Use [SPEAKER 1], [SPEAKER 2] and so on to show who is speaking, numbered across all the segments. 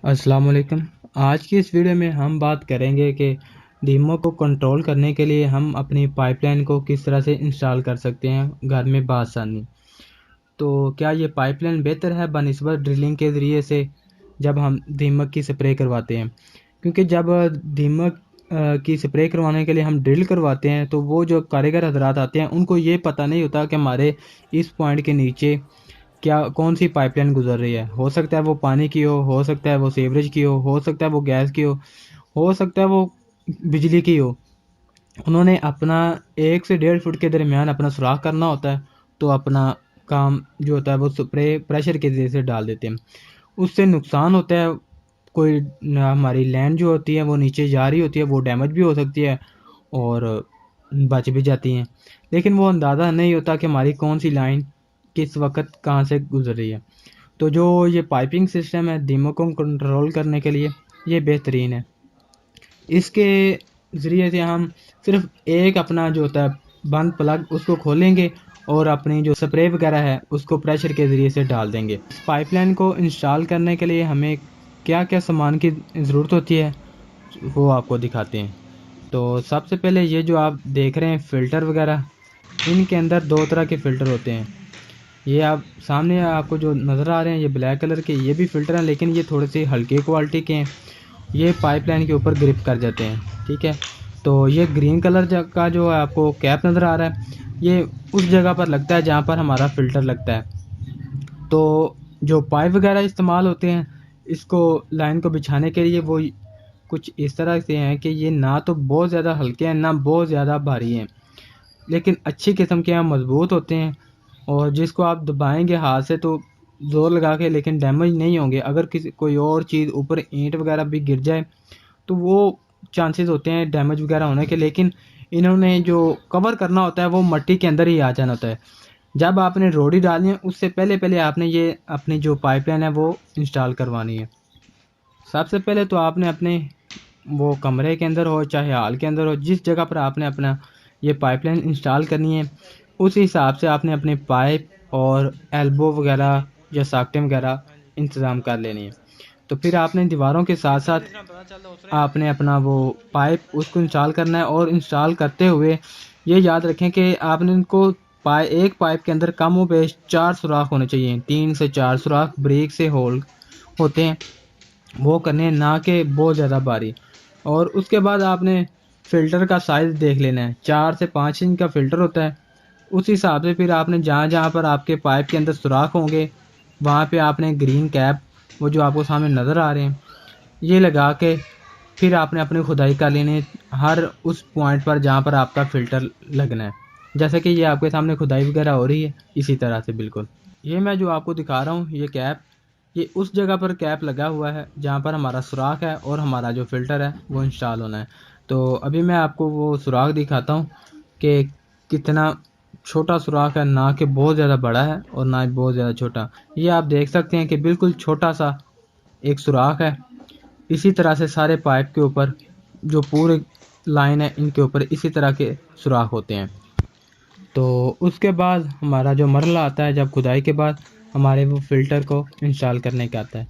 [SPEAKER 1] अस्सलाम वालेकुम। आज की इस वीडियो में हम बात करेंगे कि दीमक को कंट्रोल करने के लिए हम अपनी पाइपलाइन को किस तरह से इंस्टॉल कर सकते हैं घर में बआसानी। तो क्या ये पाइपलाइन बेहतर है बनिस्बत ड्रिलिंग के ज़रिए से जब हम दीमक की स्प्रे करवाते हैं? क्योंकि जब दीमक की स्प्रे करवाने के लिए हम ड्रिल करवाते हैं तो वो जो कारीगर हज़रात आते हैं उनको ये पता नहीं होता कि हमारे इस पॉइंट के नीचे क्या कौन-सी पाइपलाइन गुज़र रही है। हो सकता है वो पानी की हो सकता है वो सीवरेज की हो सकता है वो गैस की हो सकता है वो बिजली की हो। उन्होंने अपना 1 से 1.5 फुट के दरमियान अपना सुराख करना होता है, तो अपना काम जो होता है वो स्प्रे प्रेशर के ज़रिए से डाल देते हैं। उससे नुकसान होता है, कोई न हमारी लैंड जो होती है वो नीचे जा रही होती है, वो डैमेज भी हो सकती है और बच भी जाती हैं। लेकिन वो अंदाज़ा नहीं होता कि हमारी कौन-सी लाइन किस वक़्त कहाँ से गुज़र रही है। तो जो ये पाइपिंग सिस्टम है दीमक को कंट्रोल करने के लिए, ये बेहतरीन है। इसके ज़रिए से हम सिर्फ़ एक अपना जो होता है बंद प्लग उसको खोलेंगे और अपनी जो स्प्रे वगैरह है उसको प्रेशर के ज़रिए से डाल देंगे। इस पाइपलाइन को इंस्टॉल करने के लिए हमें क्या-क्या सामान की ज़रूरत होती है, वो आपको दिखाते हैं। तो सबसे पहले ये जो आप देख रहे हैं फ़िल्टर वगैरह, इनके अंदर 2 तरह के फ़िल्टर होते हैं। ये आप सामने आपको जो नज़र आ रहे हैं ये ब्लैक कलर के ये भी फ़िल्टर हैं, लेकिन ये थोड़े से हल्के क्वालिटी के हैं। ये पाइपलाइन के ऊपर ग्रिप कर जाते हैं, ठीक है। तो ये ग्रीन कलर का जो है आपको कैप नज़र आ रहा है, ये उस जगह पर लगता है जहाँ पर हमारा फ़िल्टर लगता है। तो जो पाइप वगैरह इस्तेमाल होते हैं इसको लाइन को बिछाने के लिए वो कुछ इस तरह से हैं कि ये ना तो बहुत ज़्यादा हल्के हैं ना बहुत ज़्यादा भारी हैं, लेकिन अच्छी किस्म के हैं, मज़बूत होते हैं और जिसको आप दबाएँगे हाथ से तो ज़ोर लगा के, लेकिन डैमेज नहीं होंगे। अगर किसी कोई और चीज़ ऊपर ईंट वगैरह भी गिर जाए तो वो चांसेस होते हैं डैमेज वगैरह होने के, लेकिन इन्होंने जो कवर करना होता है वो मिट्टी के अंदर ही आ जाना होता है। जब आपने रोड़ी डालनी है उससे पहले आपने ये अपनी जो पाइपलाइन है वो इंस्टॉल करवानी है। सबसे पहले तो आपने अपने वो कमरे के अंदर हो चाहे हॉल के अंदर हो, जिस जगह पर आपने अपना ये पाइपलाइन इंस्टॉल करनी है उस हिसाब से आपने अपने पाइप और एल्बो वगैरह या सॉकेट वगैरह इंतज़ाम कर लेनी है। तो फिर आपने दीवारों के साथ साथ आपने अपना वो पाइप उसको इंस्टॉल करना है और इंस्टॉल करते हुए ये याद रखें कि आपने इनको एक पाइप के अंदर कम व बेश 4 सुराख होने चाहिए। 3 से 4 सुराख ब्रेक से होल होते हैं, वो करने हैं, ना कि बहुत ज़्यादा भारी। और उसके बाद आपने फ़िल्टर का साइज़ देख लेना है, 4 से 5 इंच का फ़िल्टर होता है। उस हिसाब से फिर आपने जहाँ-जहाँ पर आपके पाइप के अंदर सुराख होंगे, वहाँ पे आपने ग्रीन कैप वो जो आपको सामने नज़र आ रहे हैं, ये लगा के फिर आपने अपनी खुदाई कर लेनी है हर उस पॉइंट पर जहाँ पर आपका फ़िल्टर लगना है। जैसे कि ये आपके सामने खुदाई वगैरह हो रही है, इसी तरह से बिल्कुल। ये मैं जो आपको दिखा रहा हूँ ये कैप, ये उस जगह पर कैप लगा हुआ है जहाँ पर हमारा सुराख है और हमारा जो फ़िल्टर है वो इंस्टॉल होना है। तो अभी मैं आपको वो सुराख दिखाता हूँ कि कितना छोटा सुराख है, ना कि बहुत ज़्यादा बड़ा है और ना ही बहुत ज़्यादा छोटा। ये आप देख सकते हैं कि बिल्कुल छोटा-सा एक सुराख है। इसी तरह से सारे पाइप के ऊपर जो पूरे लाइन है इनके ऊपर इसी तरह के सुराख होते हैं। तो उसके बाद हमारा जो मरहला आता है जब खुदाई के बाद हमारे वो फ़िल्टर को इंस्टॉल करने का आता है।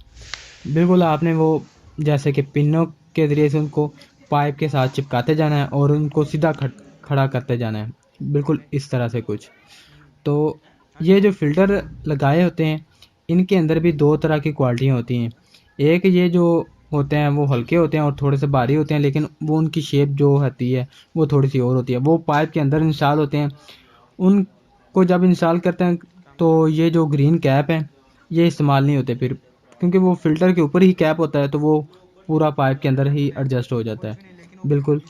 [SPEAKER 1] बिल्कुल आपने वो जैसे कि पिनों के ज़रिए से उनको पाइप के साथ चिपकाते जाना है और उनको सीधा खड़ा करते जाना है, बिल्कुल इस तरह से कुछ। तो ये जो फ़िल्टर लगाए होते हैं इनके अंदर भी 2 तरह की क्वालिटियाँ होती हैं। एक ये जो होते हैं वो हल्के होते हैं और थोड़े से भारी होते हैं, लेकिन वो उनकी शेप जो होती है वो थोड़ी-सी और होती है। वो पाइप के अंदर इंस्टॉल होते हैं। उनको जब इंस्टॉल करते हैं तो ये जो ग्रीन कैप है ये इस्तेमाल नहीं होते फिर, क्योंकि वो फ़िल्टर के ऊपर ही कैप होता है तो वो पूरा पाइप के अंदर ही एडजस्ट हो जाता है, बिल्कुल।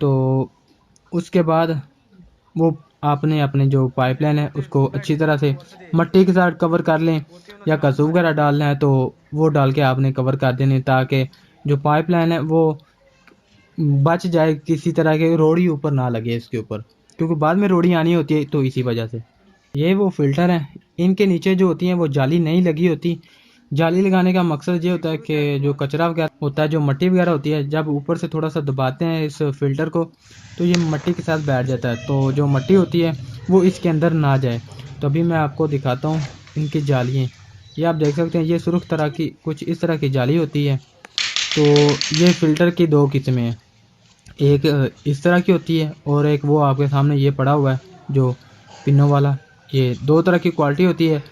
[SPEAKER 1] तो उसके बाद वो आपने अपने जो पाइपलाइन है उसको अच्छी तरह से मिट्टी के साथ कवर कर लें या कसूर वगैरह डालना है तो वो डाल के आपने कवर कर देने, ताकि जो पाइपलाइन है वो बच जाए, किसी तरह के रोड़ी ऊपर ना लगे इसके ऊपर, क्योंकि बाद में रोड़ी आनी होती है तो इसी वजह से। ये वो फ़िल्टर हैं, इनके नीचे जो होती हैं वो जाली नहीं लगी होती। जाली लगाने का मकसद ये होता है कि जो कचरा वगैरह होता है, जो मिट्टी वगैरह होती है, जब ऊपर से थोड़ा सा दबाते हैं इस फ़िल्टर को तो ये मिट्टी के साथ बैठ जाता है, तो जो मिट्टी होती है वो इसके अंदर ना जाए। तो अभी मैं आपको दिखाता हूँ इनकी जालियाँ। ये आप देख सकते हैं, ये सुर्ख तरह की कुछ इस तरह की जाली होती है। तो ये फ़िल्टर की दो किस्में हैं, एक इस तरह की होती है और एक वो आपके सामने ये पड़ा हुआ है जो पिनों वाला। ये दो तरह की क्वालिटी होती है,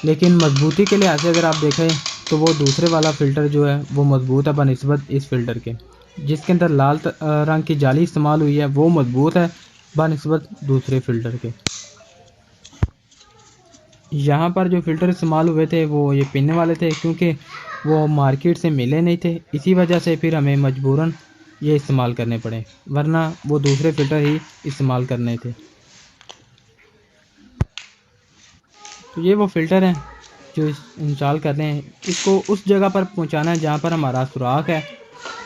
[SPEAKER 1] लेकिन मजबूती के लिहाज से अगर आप देखें तो वो दूसरे वाला फ़िल्टर जो है वो मजबूत है बनिस्बत इस फ़िल्टर के। जिसके अंदर लाल रंग की जाली इस्तेमाल हुई है वो मजबूत है बनिस्बत दूसरे फ़िल्टर के। यहाँ पर जो फ़िल्टर इस्तेमाल हुए थे वो ये पिन वाले थे, क्योंकि वो मार्केट से मिले नहीं थे, इसी वजह से फिर हमें मजबूरन ये इस्तेमाल करने पड़े, वरना वो दूसरे फ़िल्टर ही इस्तेमाल करने थे। तो ये वो फ़िल्टर हैं जो इंस्टॉल करने हैं। इसको उस जगह पर पहुंचाना है जहां पर हमारा सुराख है,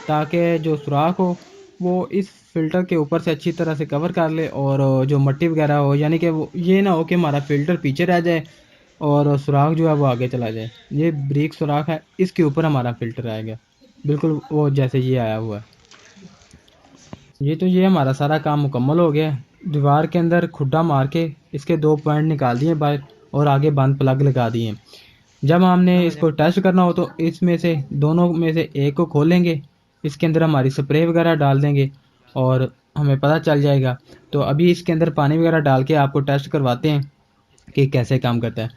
[SPEAKER 1] ताकि जो सुराख हो वो इस फ़िल्टर के ऊपर से अच्छी तरह से कवर कर ले और जो मट्टी वगैरह हो, यानी कि वो ये ना हो कि हमारा फ़िल्टर पीछे रह जाए और सुराख जो है वो आगे चला जाए। ये ब्रीक सुराख है, इसके ऊपर हमारा फ़िल्टर आएगा, बिल्कुल वो जैसे ये आया हुआ है। ये हमारा सारा काम मुकम्मल हो गया है। दीवार के अंदर खुड्डा मार के इसके 2 पॉइंट निकाल दिए बाहर और आगे बंद प्लग लगा दिए। जब हमने इसको टेस्ट करना हो तो इसमें से दोनों में से एक को खोलेंगे, इसके अंदर हमारी स्प्रे वगैरह डाल देंगे और हमें पता चल जाएगा। तो अभी इसके अंदर पानी वगैरह डाल के आपको टेस्ट करवाते हैं कि कैसे काम करता है।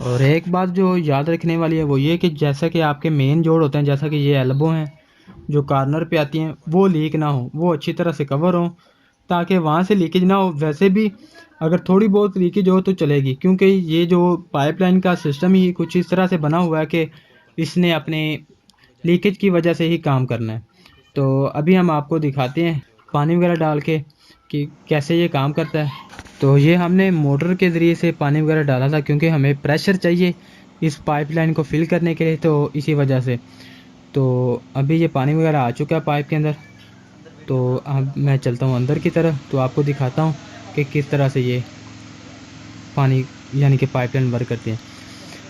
[SPEAKER 1] और एक बात जो याद रखने वाली है वो ये कि जैसा कि आपके मेन जोड़ होते हैं, जैसा कि ये एल्बो हैं जो कॉर्नर पे आती हैं, वो लीक ना हो, वो अच्छी तरह से कवर हों ताकि वहाँ से लीकेज ना हो। वैसे भी अगर थोड़ी बहुत लीकेज हो तो चलेगी, क्योंकि ये जो पाइपलाइन का सिस्टम ही कुछ इस तरह से बना हुआ है कि इसने अपने लीकेज की वजह से ही काम करना है। तो अभी हम आपको दिखाते हैं पानी वगैरह डाल के कि कैसे ये काम करता है। तो ये हमने मोटर के ज़रिए से पानी वगैरह डाला था, क्योंकि हमें प्रेशर चाहिए इस पाइपलाइन को फिल करने के लिए, तो इसी वजह से। तो अभी ये पानी वगैरह आ चुका है पाइप के अंदर। तो अब मैं चलता हूँ अंदर की तरफ, तो आपको दिखाता हूँ कि किस तरह से ये पानी यानी कि पाइपलाइन वर्क करती है।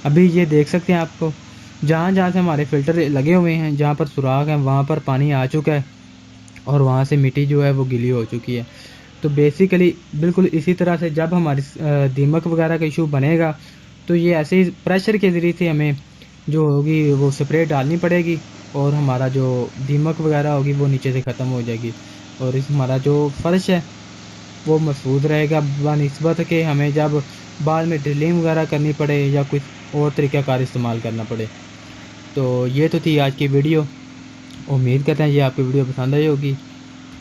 [SPEAKER 1] अभी ये देख सकते हैं आपको, जहाँ जहाँ से हमारे फ़िल्टर लगे हुए हैं, जहाँ पर सुराख है वहाँ पर पानी आ चुका है और वहाँ से मिट्टी जो है वो गीली हो चुकी है। तो बेसिकली बिल्कुल इसी तरह से जब हमारी दीमक वगैरह का इशू बनेगा तो ये ऐसे ही प्रेशर के ज़रिए से हमें जो होगी वो स्प्रे डालनी पड़ेगी और हमारा जो दीमक वगैरह होगी वो नीचे से ख़त्म हो जाएगी और इस हमारा जो फ़र्श है वो महफूज रहेगा बनिस्बत के हमें जब बाद में ड्रिलिंग वगैरह करनी पड़े या कुछ और तरीक़ाकार इस्तेमाल करना पड़े। तो ये तो थी आज की वीडियो। उम्मीद करते हैं ये आपकी वीडियो पसंद आई होगी।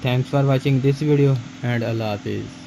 [SPEAKER 1] Thanks for watching this video and Allah हाफिज़।